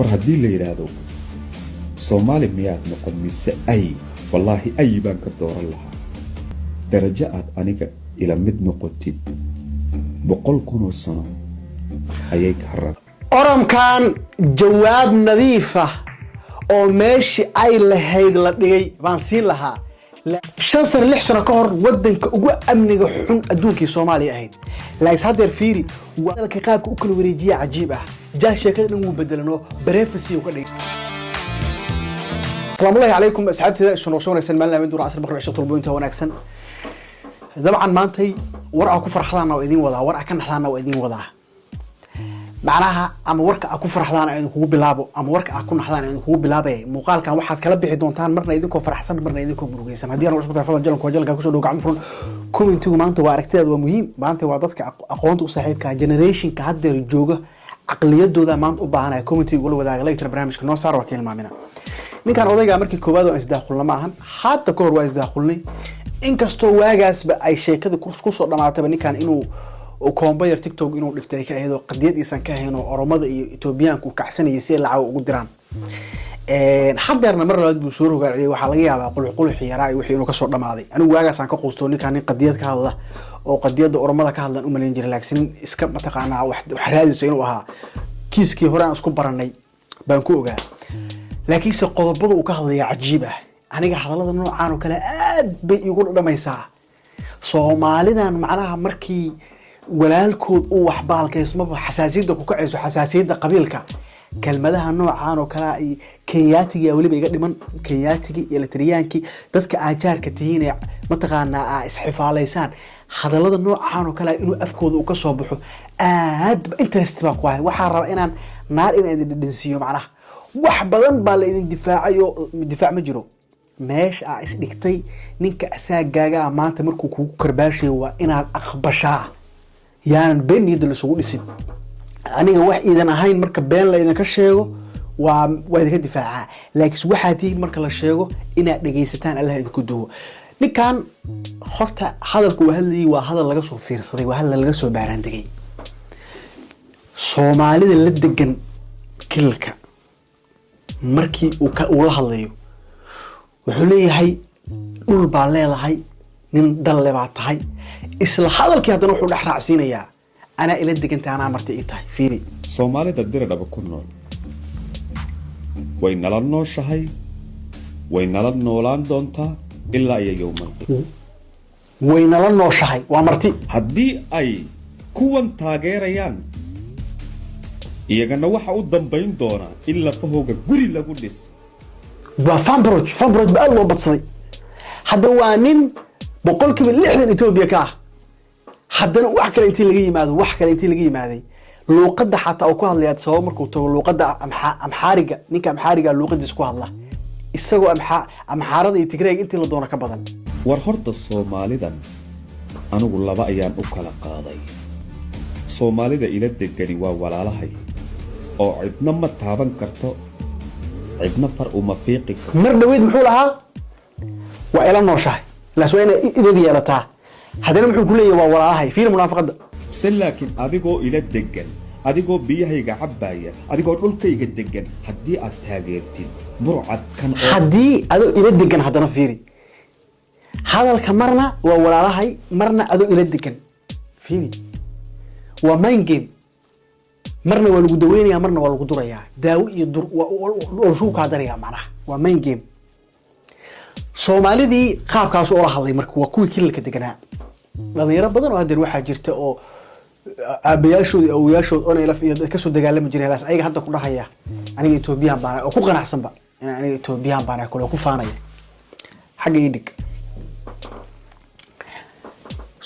هدي اللي يرادو صومالي مياد نقوم ميسا أي والله أي بانك الدور الله درجات أنيك إلى مد نقطين بقول كونوا السنة أيك حرر أرم كان جواب نظيفة أو ماشي أي لهيد لدي بانسين لها شنصر لحسنا كهر ودن كأجوا أمني حن أدونك صومالي أهين لا يصدر فيري وذلك قابك أكل وريجية عجيبة جاء شكل إنه بدلناه بريفسي وكذي. السلام الله عليكم أصحابتي شنو يسمى لنا من دور عصر بقرب عشرة طلبوا أنت ونكسن طبعا ما أنتي ورقة كفر حضانا وإذين وضع ورقة كان حضانا وإذين وضع معناها أما ورقة أكفر حضانا إذن هو بلابو أما ورقة أكون حضانا إذن هو بلابه مقال كان واحد كلب بحدونتان مرنا إذنكم فرحسن مرنا إذنكم مروجيسن هدي أنا وش بتفضل جلك وجلك كوشو دوق عمفرون كومنتو ما أنت واركتي هذا مهم ما أنت وعدتك أقوانت وصاحبك جنريشن كهدر الجوجة عقليات دودا ما أنت أبغانا كومنتي يقولوا وذا غليت البرنامج كنا صار وكيل ما منا ninkan odayga markii koobaad oo isdaaqulna ma ahan hatta koor waa isdaaqulnay inkastoo waagaasba ay sheekada ku soo dhamaatay ninkan inuu computer TikTok inuu dhiftay ka aheedo qadiyadiisan ka aheeno oromada iyo Etoobiyaanku kacsanayay si lacag ugu diraan hadeerna mar labaad buu soo rogaaciyay waxa laga yaabaa qulqul xiyaraa wixii inuu ka soo dhamaaday anigu waagaas aan ka qoostoo ninkan qadiyad ka hadla oo qadiyada oromada ka hadlan u maleyn jiray laakiin iska mataqaanaa wax raadis inuu ahaa kiiskii hore aan isku baranay baan ku ogaa laakiin se qodobada uu ka hadlaya cajiib ah aniga hadallada noocan oo kale aad bay igu dhamaysaa Soomaalidan macnaha markii walaalkood uu wax baalkaysmo xasaasiyada ku kacayso xasaasiyada qabiilka kelmadaha noocan oo kale ay Kenyaatiga waliba iga dhiman Kenyaatiga iyo Latriyaanki dadka aajaarka tihiin mataqaanaa isxifaalaysan hadallada noocan oo kale inuu afkooda uu ka soo baxo aad interest baa ku ah waxa raba inaan naar inaan dhidhinsiyo macnaha wax badan baa la idin difaacayo difaac ma jiro meesha is dhigtay ninka asaagaaga maanta markuu kugu karbaashay waa inaad aqbashaa yaan been niyada la soo dhisin aniga wax iidan ahayn marka been la idin ka sheego waa idinka difaaca laakiin waxa tiin marka la sheego inaad dhageysataan Allah idinku duwo ninkan horta hadalku waa hadal laga soo fiirsaday waa hadal laga soo baaraan dagay Soomaalida la degan kilka markii uu la hadlayo wuxuu leeyahay dhul baa leedahay nin dal leeyahay tahay isla hadalkii hadana wuxuu dhax raacsiinayaa ana ila degantaa ana martay ii tahay fiiri Soomaalida diradaba ku nool way nala nooshahay way nala noolaan doontaa ilaa iyo yawmalki way nala nooshahay waa marti haddii ay kuwan taageerayaan iyagana waxa u dambayn doona illa fahooga guri lagu dhisto waa Fambroch baa loo badsaday hadda waa nin boqolkiiba 60 Itoobiya ka ah haddana wax kale intii laga yimaaday luqadda xataa oo ku hadlaya sabab markuu tago luqadda amxaariga ninka amxaariga luqadiisa ku hadla isagoo amxaarada iyo Tigreega intii la doono ka badan war horta Soomaalidan anigu laba ayaan u kala qaaday Soomaalida ila degani waa walaalahay oo cidna ma taaban karto cidna far uma fiiqi karto mar dhaweed muxuu lahaa waa ila nooshahay laaswayna idin yeelataa hadana muxuu ku leeyahay waa walaalahay fiir munaafaqada laakiin adigoo ila degan adigoo biyahayga cabbaaya adigoo dhulkayga degan haddii aad taageertid burcad kan haddii adoo ila degan hadana fiiri hadalka marna waa walaalahay marna adoo ila degan fiiri waa mind game marna waa lagu daweynayaa marna waa lagu durayaa daawo iyo dur waa soo ka daraya macnaha waa mind game Soomaalidii qaabkaas oo la hadlay marka waa kuwii kililka deganaa dhalinyaro badan oo hadeer waxaa jirta oo aabayaashood iyo awooyaashood oo ilaa iyo ka soo dagaalami jiray laas ayaga hadda ku dhahaya aniga Etoobiyaan baan oo ku qanacsan ba aniga Etoobiyaan baan kale ku faanaya xagga idig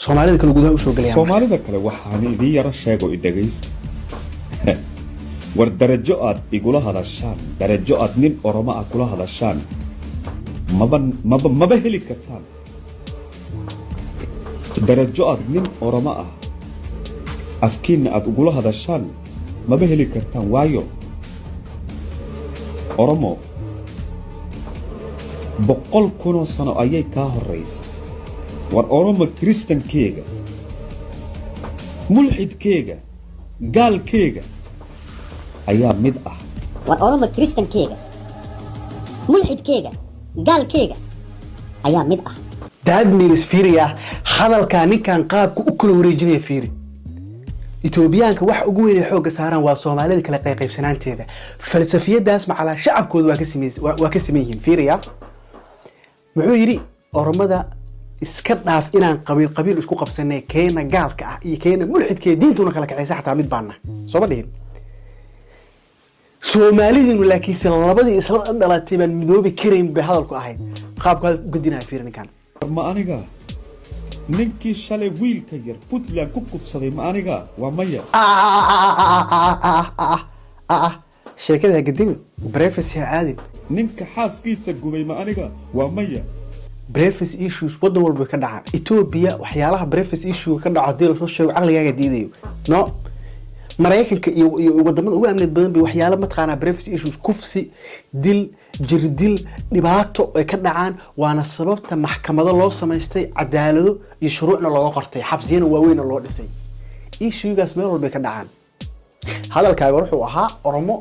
Soomaalida kale gudaha u soo galayaan Soomaalida kale waxaan idin yara sheego idagaysta war darajo aad igula hadashaan darajo aad nin Oromo ah kula hadashaan maba heli kartaan darajo aad nin Oromo ah afkiina aad ugula hadashaan maba heli kartaan waayo Oromo 100 sano ayay ka horeysay war Oromo Kristankeega mulxidkeega gaalkeega ayaa mid ah والأوروبا كريستيان كيغا ملحد كيغا قال كيغا أيام مدأة daad miris fiiriya hadalka ninkan qaabku u kala wareejinaya fiiri Etoobiyaanka wax ugu weyn ee xooga saaran waa Soomaalida kala qaybsanaanteeda falsafiyadaas macala shacabkooda waa ka sameeyeen fiiriya wuxuu yiri Oromada iska dhaaf inaan qabiil isku qabsanay keena gaalka ah iyo keena mulxidkeeda diintuna kala kacaysa xataa mid baana soo badhin Soomaalidu laakiin labadii isla dhalatay baan midoobi kareyn bay hadalku ahayd qaabka u gudinaa fiirinkan ma aniga ninkii shalay wiilka yar Puntland ku kubsaday ma aniga waa maya sheekada gadin breakfast ya aadin ninka xaaskiisa gubay ma aniga waa maya breakfast issues wadan walba ka dhaca Ethiopia waxyaalaha breakfast issue ka dhaca dil soo sheego aqligaaga diidayo no Mareykanka iyo wadamada ugu amnid badan bay waxyaalo ma taqaana breakfast issues kufsi dil jirdil dhibaato ay ka dhacaan waana sababta maxkamado loo sameystay cadaalado iyo shuruucna loo qortay xabsiyana waaweyn loo dhisay issue-gaas meel walba ka dhacaan hadalkaaga wuxuu ahaa Oromo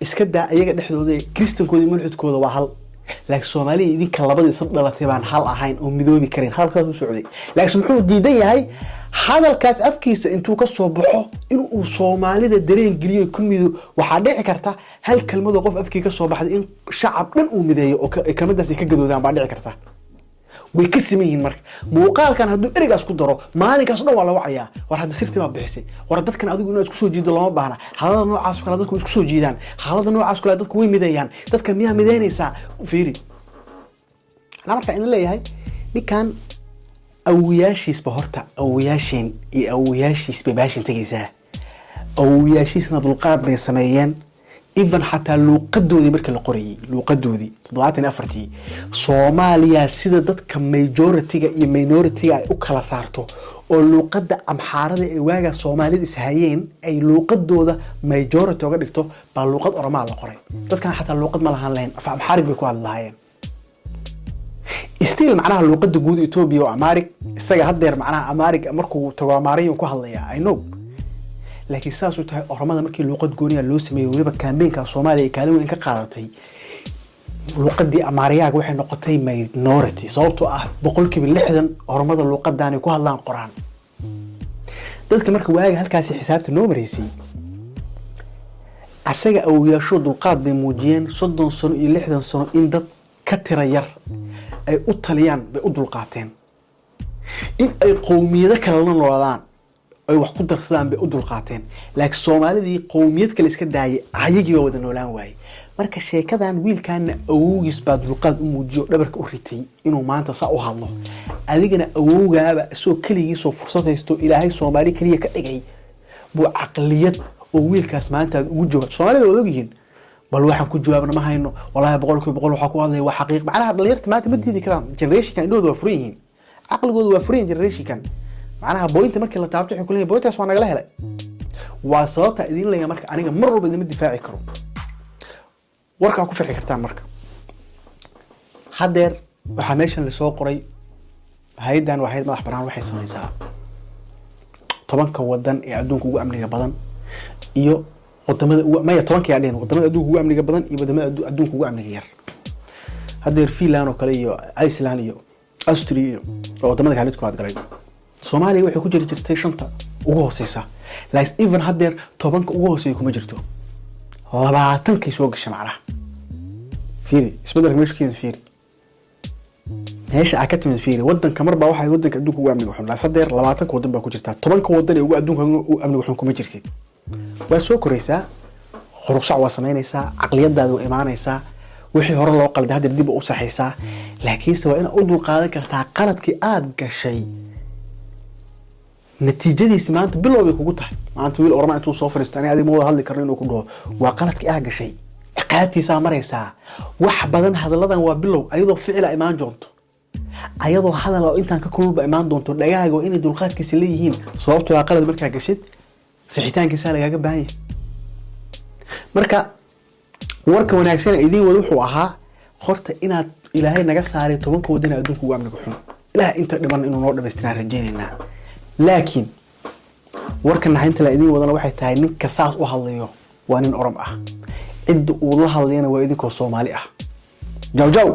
iska daa ayaga dhexdooda Kristankooda mulxidkooda waa hal laakiin Soomaaliya idinka labadii sad dhalatay baan hal ahayn oo midoobi karin halkaas u socday laakiin muxuu diidan yahay hadalkaas afkiisa intuu ka soo baxo inuu Soomaalida dareen geliyo ku mido waxa dhici karta hal kelmad oo qof afkiisa ka soo baxday in shacab dhan uu mideeyo oo kelmadaas ay ka gadoodaan baa dhici karta way ka sameeyeen marka muuqaalkan hadduu erigaas ku daro maalinkaas dhan waa la wacayaa war hadda sirtii baa bixisay war dadkan adigu inuu isku soo jiido lama baahna xaalada noocaas kale dadku isku soo jiidaan xaalada noocaas kale dadku way mideeyaan dadka miyaa mideynaysa fiiri ana marka in leeyahay ninkan awiyashiisba horta awiyaasheen iyo awiyaashiisba baashin tagaysaa awiyaashiisna dulqaad bay sameeyeen even hatta luqadoodii marka la qorayay luqadoodii 74 Soomaaliya sida dadka majority-ga iyo minority-ga ay u kala saarto oo luqadda amxaarada ee waaga Soomaalida is hayeen ay luqadooda majority uga dhigto baa luqad Oromo la qoray dadkan hatta luqad ma lahaan lahayn af amxaarig bay ku hadlaayeen still macnaha luqadda guud Ethiopia oo Amharic isaga hadeer macnaha Amharic markuu tago Amharic ku hadlaya I know laakiin saas u tahay Oromada markii luqad gooniya loo sameeyay waliba campaign-ka Soomaaliya kaalin weyn ka qaadatay luqadii Amharic waxay noqotay minority sababtoo ah 60% Oromada luqadan ay ku hadlaan Quraan dadka marka waaga halkaas xisaabta noo mareysay asaga awiyasho dulqaad bay muujiyeen 30 sano iyo 60 sano in dad ka tira yar ay u taliyaan bay u dulqaateen in ay qowmiyada kala noolaadaan ay wax ku darsadaan bay u dulqaateen laakiin Soomaalidii qowmiyad kale iska daayay ayagii wada noolaan waayay marka sheekadan wiilkan awowgiis baa dulqaad u muujiyo dhabarka u ritay inuu maanta saa u hadlo adigana awowgaaba soo kaligiis oo fursad haysto Ilaahay Soomaali kaliya ka dhigay buu aqliyad oo wiilkaas maanta ugu jooga Soomaalida wada ogyihiin bal waxaan ku jawaabna ma hayno wallahi boqolkiiba waxa ku hadlay waa xaqiiq macnaha dhalinyarta maanta ma diidi karaan generation-kan indhooda waa furan yihiin aqligoodu waa furan generation-kan macnaha booyinta markii la taabto wuxuu ku leeyahay booyintaas waa naga helay waa sababta idin leeyahay marka aniga mar walba idin difaaci karo warka ku farxi kartaan marka hadeer waxa meeshan la soo qoray hay'adan waxay madax banaan waxay sameeysaa 10 wadan ee adduunka ugu amniga badan iyo wadamada ma 10 yaadeen wadamada adduunka ugu amniga badan iyo wadamada adduunka ugu amniga yar hadeer Finland oo kale iyo Iceland iyo Austria iyo wadamada kale ku hadgalay Soomaaliya waxay ku jirtay shanta ugu hooseysa laakiin even hadeer 10 ugu hooseeyo kuma jirto 20 soo gashay macnaha fiiri isbeddelka meeshkiin fiiri meesha aka timid fiiri wadanka marba waxa wadanka adduunka ugu amniga xun laakiin hadeer 20 wadan baa ku jirta 10 wadan ee ugu adduunka ugu amniga xun kuma jirtid waa soo koraysaa quruxsac waa sameynaysaa aqliyadaada waa imaanaysaa wixii hore loo qalday hadeer dib u saxaysaa laakiin waa in u dul qaadan kartaa qaladkii aad gashay natiijadiisa maanta bilowday kugu tahay maanta wiil Oromo intuu soo fariisto ani adiga ma wada hadli karno inuu ku dhaho waa qaladkii aad gashay ciqaabtiisa maraysaa wax badan hadaladan waa bilow ayadoo ficil imaan doonto ayadoo hadal oo intaan ka kulba imaan doonto dhagaaga waa inay dulqaadkiisa leeyihiin sababtoo ah qalad markaa gashid sixitaankiisa lagaaga baahan yahay marka warka wanaagsan idin wada wuxuu ahaa horta inaad Ilaahay naga saaray 10 wadan adduunka ugu amniga xun Ilaahay inta dhiman inuu noo dhameystiraan rajeynayna laakiin warkan naxinta la idin wadana waxay tahay ninka saas u hadlayo waa nin Oromo ah cid uu la hadlayna waa idinkoo Soomaali ah jaw jaw